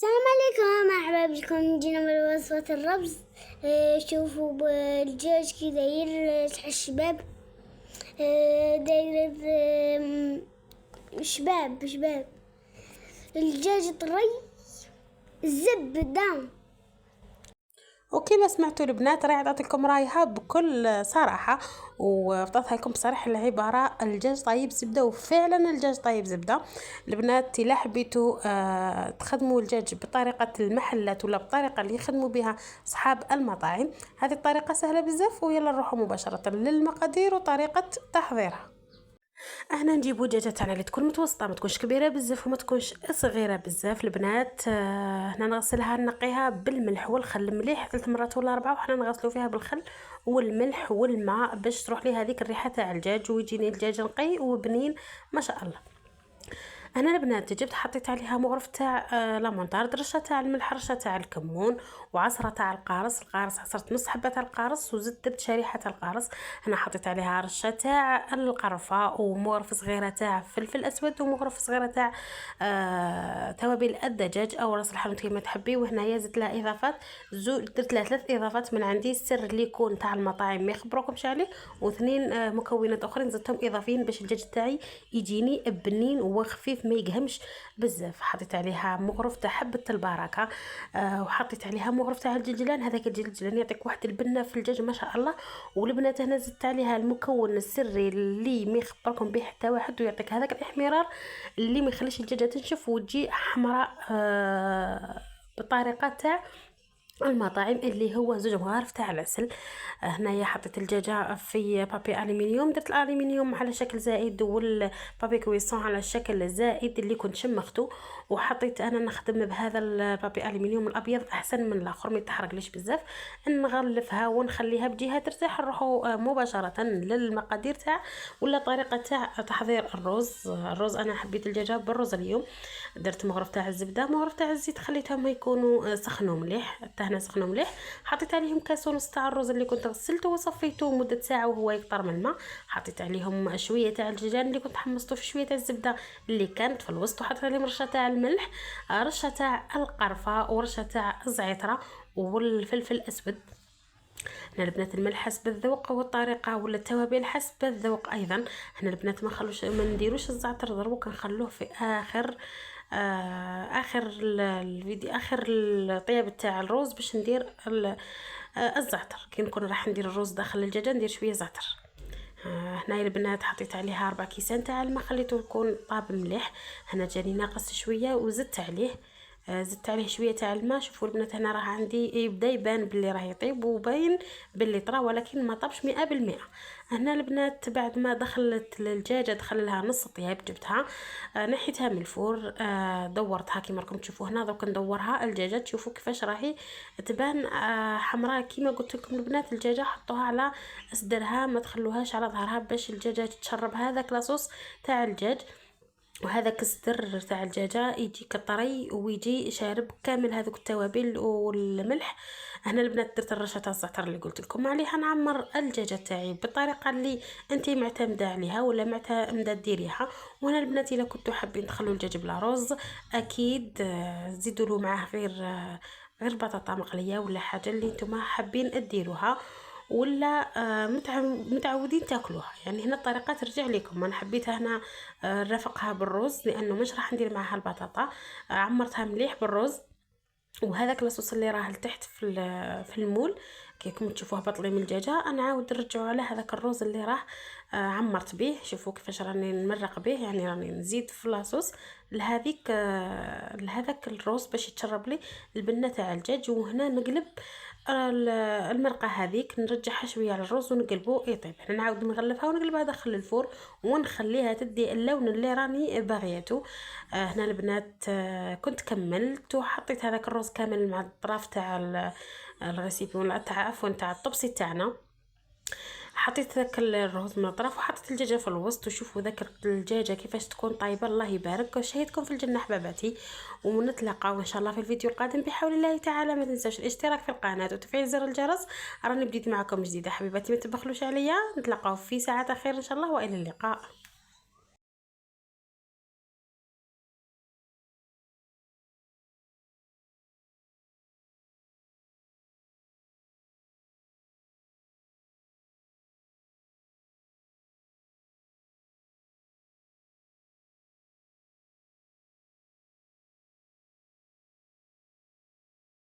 السلام عليكم، مرحبا بكم. جينا من وصفة الربز. شوفوا بالدجاج كي داير تاع الشباب. داير شباب الدجاج طري الزبدة. وكما سمعتوا البنات راح اعطيكم رايها بكل صراحه وبطاطها لكم بصراحه العباره الدجاج طيب زبده، وفعلا الدجاج طيب زبده. البنات الا حبيتوا تخدموا الدجاج بطريقه المحلات ولا بطريقه اللي يخدموا بها اصحاب المطاعم، هذه الطريقه سهله بزاف. ويلا نروحوا مباشره للمقادير وطريقه تحضيرها. احنا نجيبو دجاجه تاعنا اللي تكون متوسطه، ما تكونش كبيره بزاف وما تكونش صغيره بزاف. البنات هنا نغسلها نقيها بالملح والخل مليح 3 مرات ولا 4، وحنا نغسلو فيها بالخل والملح والماء باش تروح لي هذيك الريحه تاع الدجاج ويجيني الدجاج نقي وبنين ما شاء الله. انا البنات جبت حطيت عليها مغرف تاع لامونطارد، رشه تاع الملح، رشه تاع الكمون، وعصره تاع القارص عصرت نص حبه تاع القارص وزدت درت شريحه تاع القارص. انا حطيت عليها رشه تاع القرفه ومغرف صغيره تاع فلفل اسود ومغرف صغيره تاع توابل الدجاج او راس الحانوت كيما تحبي. وهنايا زدت لها اضافات درت لها 3 اضافات من عندي، السر اللي يكون تاع المطاعم ما يخبروكمش عليه، واثنين مكونات اخرين زدتهم اضافيين باش الدجاج تاعي يجيني بنين وخفيف ما يقهمش بزاف. حطيت عليها مغرف تاع حبه البركه وحطيت عليها مغرف تاع الجلجلان، هذاك الجلجلان يعطيك واحد البنه في الدجاج ما شاء الله. والبنات هنا زدت عليها المكون السري اللي ما يخبركم به حتى واحد، ويعطيك هذاك الاحمرار اللي ما يخليش الدجاجه تنشف وتجي حمراء بطريقه تاع المطاعم اللي هو 2 مغارف تاع العسل. هنايا حطيت الدجاجه في بابي الومنيوم، درت الالومنيوم على شكل زائد والبابي كويسون على شكل زائد اللي كنت شمخته، وحطيت انا نخدم بهذا البابي الومنيوم الابيض احسن من الاخر ما يتحرقليش بزاف. نغلفها ونخليها بجهه ترتاح. نروحوا مباشره للمقادير تاع ولا طريقه تاع تحضير الرز انا حبيت الدجاجه بالرز اليوم. درت مغرف تاع الزبده، مغرف تاع الزيت، خليتهم يكونوا سخنوا مليح حتى هنا سخنوا مليح. حطيت عليهم كاس ونص تاع الرز اللي كنت غسلته وصفيته مده ساعه وهو يقطر من الماء. حطيت عليهم شويه تاع الدجاج اللي كنت حمصته في شويه تاع الزبده اللي كانت في الوسط، وحطيت عليهم رشه تاع الملح، رشه تاع القرفه، ورشه تاع الزعتره والفلفل الاسود. هنا البنات الملح حسب الذوق والطريقه ولا التوابل حسب الذوق ايضا. هنا البنات ما نديروش الزعتر ضربو، كنخلوه في اخر الفيديو، اخر الطياب تاع الرز باش ندير الزعتر. كي نكون راح ندير الرز داخل الدجاجه ندير شويه زعتر. هنا البنات حطيت عليها 4 كيسان تاع الماء، خليته يكون طاب مليح. هنا جاني ناقص شويه وزدت عليه زدت عليه شويه تاع الماء. شوفوا البنات هنا راه عندي يبدا يبان باللي راه يطيب وباين باللي طرا ولكن ما طابش 100%. هنا البنات بعد ما دخلت الدجاجه دخل لها نص طياب جبتها نحيتها من الفور، دورتها كيما راكم تشوفوا هنا. دوك ندورها الدجاجه تشوفوا كيفاش راهي تبان حمراء. كيما قلت لكم البنات الدجاجه حطوها على صدرها ما تخلوهاش على ظهرها باش الدجاجه تتشرب هذاك لاصوص تاع الدجاج، وهذاك الصدر تاع الدجاجه يجي كطري ويجي شارب كامل هذوك التوابل والملح. هنا البنات درت الرشه تاع الزعتر اللي قلت لكم عليها. نعمر الدجاجه تاعي بالطريقه اللي انت معتمده عليها ولا معتمده ديريها. وهنا البنات الا كنتوا حابين تخلوا الدجاج بلا رز اكيد زيدوا له معاه غير بطاطا مقليه ولا حاجه اللي نتوما حابين ديروها ولا متعودين تاكلوها. يعني هنا الطريقه ترجع لكم. انا حبيتها هنا نرافقها بالرز لانه مش راح ندير معها البطاطا. عمرتها مليح بالرز، وهذاك الصوص اللي راه لتحت في المول كيكم تشوفوه بطلي من الدجاجه انا عاود نرجعوا على هذاك الرز اللي راه عمرت به. شوفوا كيفاش راني نمرق به، يعني راني نزيد في لاصوص لهذاك الرز باش يتشرب لي البنه تاع الدجاج. وهنا نقلب المرقه هذيك نرجعها شويه على الرز ونقلبه يطيب. هنا نعاود نغلفها ونقلبها داخل الفور ونخليها تدي اللون اللي راني باغيته. هنا البنات كنت كملت وحطيت هذاك الرز كامل مع الطراف تاع الريسيبي ولا تاع عفوا تاع الطبسي تاعنا. حطيت ذاك الرز من الطرف وحطيت الدجاجه في الوسط. وشوفوا ذاك الدجاجه كيفاش تكون طيبه الله يبارك. شهيتكم في الجنه حباباتي، ونتلاقاو ان شاء الله في الفيديو القادم بحول الله تعالى. ما تنساوش الاشتراك في القناه وتفعيل زر الجرس. راني بديت معكم جديده حبيباتي، ما تبخلوش عليا. نتلاقاو في ساعات خير ان شاء الله والى اللقاء.